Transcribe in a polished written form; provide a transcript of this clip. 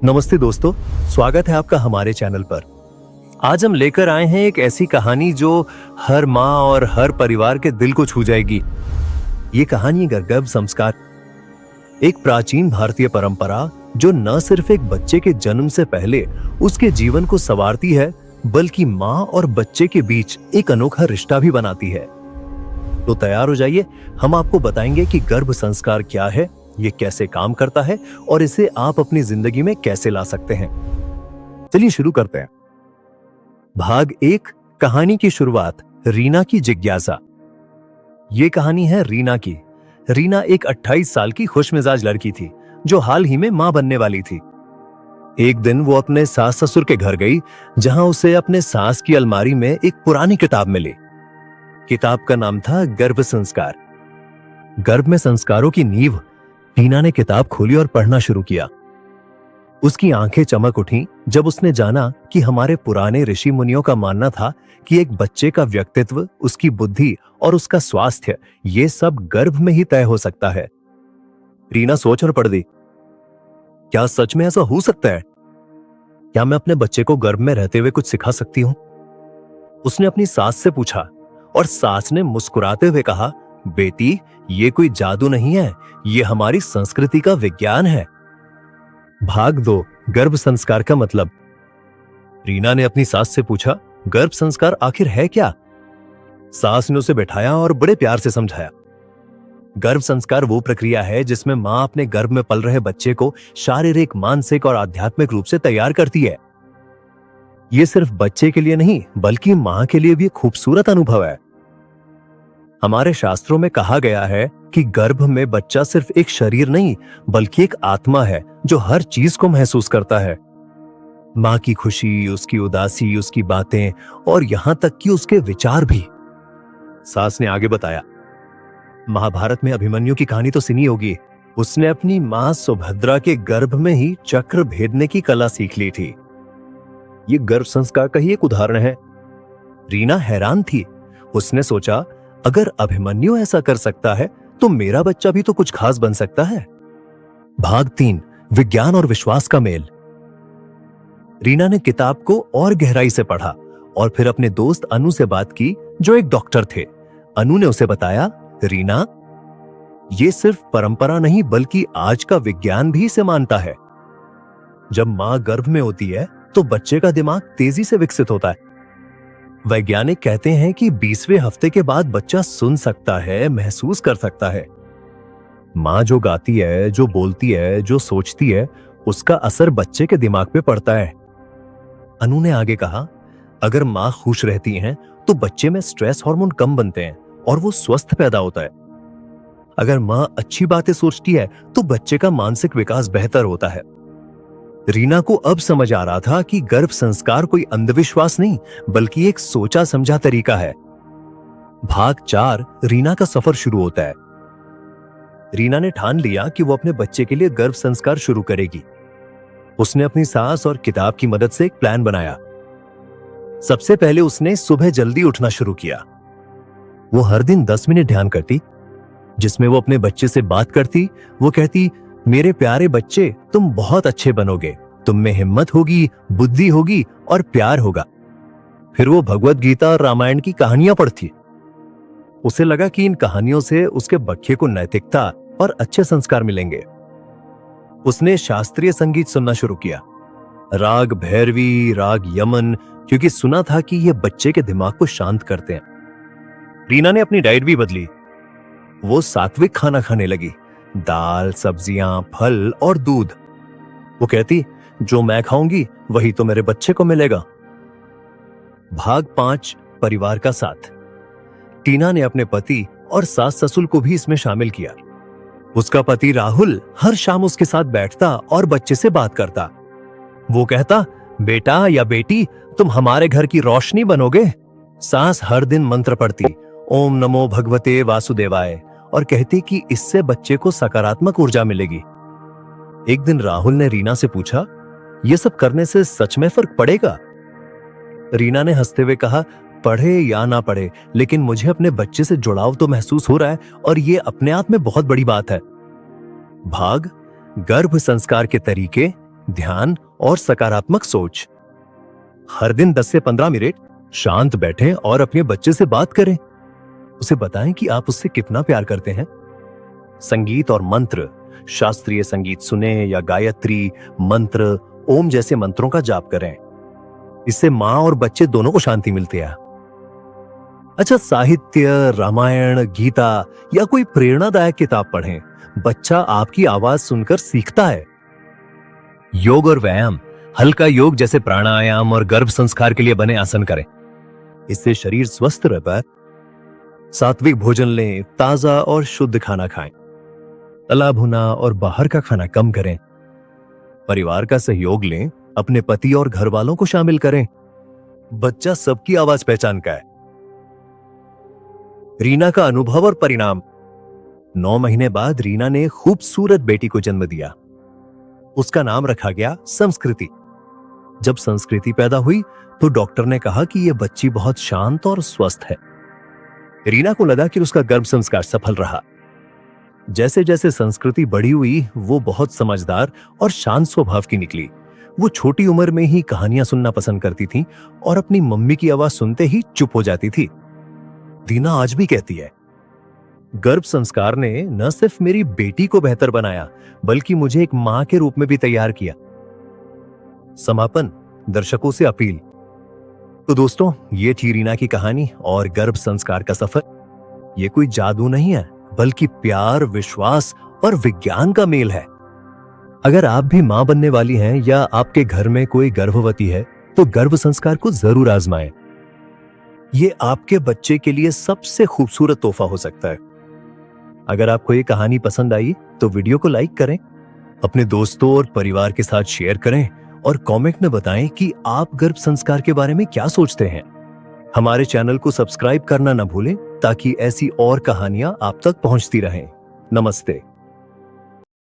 नमस्ते दोस्तों, स्वागत है आपका हमारे चैनल पर। आज हम लेकर आए हैं एक ऐसी कहानी जो हर माँ और हर परिवार के दिल को छू जाएगी। ये कहानी है गर्भ संस्कार, एक प्राचीन भारतीय परंपरा जो न सिर्फ एक बच्चे के जन्म से पहले उसके जीवन को संवारती है, बल्कि माँ और बच्चे के बीच एक अनोखा रिश्ता भी बनाती है। तो तैयार हो जाइए, हम आपको बताएंगे कि गर्भ संस्कार क्या है, ये कैसे काम करता है और इसे आप अपनी जिंदगी में कैसे ला सकते हैं। चलिए शुरू करते हैं। भाग 1, कहानी की शुरुआत, रीना की जिज्ञासा। ये कहानी है रीना की। रीना एक 28 साल की खुशमिजाज लड़की थी जो हाल ही में मां बनने वाली थी। एक दिन वो अपने सास ससुर के घर गई, जहां उसे अपने सास की अलमारी में एक पुरानी किताब मिली। किताब का नाम था गर्भ संस्कार। गर्भ में संस्कारों की नींव। रीना ने किताब खोली और पढ़ना शुरू किया। उसकी आंखें चमक उठीं जब उसने जाना कि हमारे पुराने ऋषि मुनियों का मानना था कि एक बच्चे का व्यक्तित्व, उसकी बुद्धि और उसका स्वास्थ्य, ये सब गर्भ में ही तय हो सकता है। रीना सोच और पड़ दी, क्या सच में ऐसा हो सकता है? क्या मैं अपने बच्चे को गर्भ में रहते हुए कुछ सिखा सकती हूं? उसने अपनी सास से पूछा और सास ने मुस्कुराते हुए कहा, बेटी, ये कोई जादू नहीं है, ये हमारी संस्कृति का विज्ञान है। भाग 2, गर्भ संस्कार का मतलब। रीना ने अपनी सास से पूछा, गर्भ संस्कार आखिर है क्या? सास ने उसे बैठाया और बड़े प्यार से समझाया। गर्भ संस्कार वो प्रक्रिया है जिसमें मां अपने गर्भ में पल रहे बच्चे को शारीरिक, मानसिक और आध्यात्मिक रूप से तैयार करती है। ये सिर्फ बच्चे के लिए नहीं, बल्कि मां के लिए भी एक खूबसूरत अनुभव है। हमारे शास्त्रों में कहा गया है कि गर्भ में बच्चा सिर्फ एक शरीर नहीं, बल्कि एक आत्मा है जो हर चीज को महसूस करता है। मां की खुशी, उसकी उदासी, उसकी बातें और यहां तक कि उसके विचार भी। सास ने आगे बताया, महाभारत में अभिमन्यु की कहानी तो सुनी होगी। उसने अपनी मां सुभद्रा के गर्भ में ही चक्र भेदने की कला सीख ली थी। ये गर्भ संस्कार का ही एक उदाहरण है। रीना हैरान थी। उसने सोचा, अगर अभिमन्यु ऐसा कर सकता है तो मेरा बच्चा भी तो कुछ खास बन सकता है। भाग 3, विज्ञान और विश्वास का मेल। रीना ने किताब को और गहराई से पढ़ा और फिर अपने दोस्त अनु से बात की, जो एक डॉक्टर थे। अनु ने उसे बताया, रीना, ये सिर्फ परंपरा नहीं, बल्कि आज का विज्ञान भी इसे मानता है। जब मां गर्भ में होती है तो बच्चे का दिमाग तेजी से विकसित होता है। वैज्ञानिक कहते हैं कि 20वें हफ्ते के बाद बच्चा सुन सकता है, महसूस कर सकता है। मां जो गाती है, जो बोलती है, जो सोचती है, उसका असर बच्चे के दिमाग पे पड़ता है। अनु ने आगे कहा, अगर मां खुश रहती हैं तो बच्चे में स्ट्रेस हार्मोन कम बनते हैं और वो स्वस्थ पैदा होता है। अगर मां अच्छी बातें सोचती है तो बच्चे का मानसिक विकास बेहतर होता है। रीना को अब समझ आ रहा था कि गर्भ संस्कार कोई अंधविश्वास नहीं, बल्कि एक सोचा समझा तरीका है। भाग 4, रीना का सफर शुरू होता है। रीना ने ठान लिया कि वो अपने बच्चे के लिए गर्भ संस्कार शुरू करेगी। उसने अपनी सास और किताब की मदद से एक प्लान बनाया। सबसे पहले उसने सुबह जल्दी उठना शुरू किया। वो हर दिन 10 मिनट ध्यान करती, जिसमें वो अपने बच्चे से बात करती। वो कहती, मेरे प्यारे बच्चे, तुम बहुत अच्छे बनोगे, तुम में हिम्मत होगी, बुद्धि होगी और प्यार होगा। फिर वो भगवत गीता और रामायण की कहानियां पढ़ती। उसे लगा कि इन कहानियों से उसके बच्चे को नैतिकता और अच्छे संस्कार मिलेंगे। उसने शास्त्रीय संगीत सुनना शुरू किया, राग भैरवी, राग यमन, क्योंकि सुना था कि ये बच्चे के दिमाग को शांत करते हैं। रीना ने अपनी डाइट भी बदली। वो सात्विक खाना खाने लगी, दाल, सब्जियां, फल और दूध। वो कहती, जो मैं खाऊंगी वही तो मेरे बच्चे को मिलेगा। भाग 5, परिवार का साथ। टीना ने अपने पति और सास ससुर को भी इसमें शामिल किया। उसका पति राहुल हर शाम उसके साथ बैठता और बच्चे से बात करता। वो कहता, बेटा या बेटी, तुम हमारे घर की रोशनी बनोगे। सास हर दिन मंत्र पढ़ती, ओम नमो भगवते वासुदेवाय, और कहती कि इससे बच्चे को सकारात्मक ऊर्जा मिलेगी। एक दिन राहुल ने रीना से पूछा, यह सब करने से सच में फर्क पड़ेगा? रीना ने हंसते हुए कहा, पढ़े या ना पढ़े, लेकिन मुझे अपने बच्चे से जुड़ाव तो महसूस हो रहा है और ये अपने आप में बहुत बड़ी बात है। भाग गर्भ संस्कार के तरीके, ध्यान और सकारात्मक सोच। हर दिन 10 से 15 मिनट शांत बैठें और अपने बच्चे से बात करें। उसे बताएं कि आप उससे कितना प्यार करते हैं। संगीत और मंत्र, शास्त्रीय संगीत सुने या गायत्री मंत्र, ओम जैसे मंत्रों का जाप करें। इससे मां और बच्चे दोनों को शांति मिलती है। अच्छा, साहित्य, रामायण, गीता या कोई प्रेरणादायक किताब पढ़ें। बच्चा आपकी आवाज सुनकर सीखता है। योग और व्यायाम, हल्का योग जैसे प्राणायाम और गर्भ संस्कार के लिए बने आसन करें। इससे शरीर स्वस्थ रहता है। सात्विक भोजन लें, ताजा और शुद्ध खाना खाएं। तला भुना और बाहर का खाना कम करें। परिवार का सहयोग लें, अपने पति और घर वालों को शामिल करें। बच्चा सबकी आवाज पहचान का है। रीना का अनुभव और परिणाम। 9 महीने बाद रीना ने खूबसूरत बेटी को जन्म दिया। उसका नाम रखा गया संस्कृति। जब संस्कृति पैदा हुई तो डॉक्टर ने कहा कि यह बच्ची बहुत शांत और स्वस्थ है। रीना को लगा कि उसका गर्भ संस्कार सफल रहा। जैसे जैसे संस्कृति बड़ी हुई, वो बहुत समझदार और शांत स्वभाव की निकली। वो छोटी उम्र में ही कहानियां सुनना पसंद करती थी और अपनी मम्मी की आवाज सुनते ही चुप हो जाती थी। दीना आज भी कहती है, गर्भ संस्कार ने न सिर्फ मेरी बेटी को बेहतर बनाया, बल्कि मुझे एक मां के रूप में भी तैयार किया। समापन, दर्शकों से अपील। तो दोस्तों, ये थी रीना की कहानी और गर्भ संस्कार का सफर। ये कोई जादू नहीं है, बल्कि प्यार, विश्वास और विज्ञान का मेल है। अगर आप भी मां बनने वाली हैं या आपके घर में कोई गर्भवती है, तो गर्भ संस्कार को जरूर आजमाएं। ये आपके बच्चे के लिए सबसे खूबसूरत तोहफा हो सकता है। अगर आपको ये कहानी पसंद आई तो वीडियो को लाइक करें, अपने दोस्तों और परिवार के साथ शेयर करें और कमेंट में बताएं कि आप गर्भ संस्कार के बारे में क्या सोचते हैं। हमारे चैनल को सब्सक्राइब करना न भूलें ताकि ऐसी और कहानियां आप तक पहुंचती रहें। नमस्ते।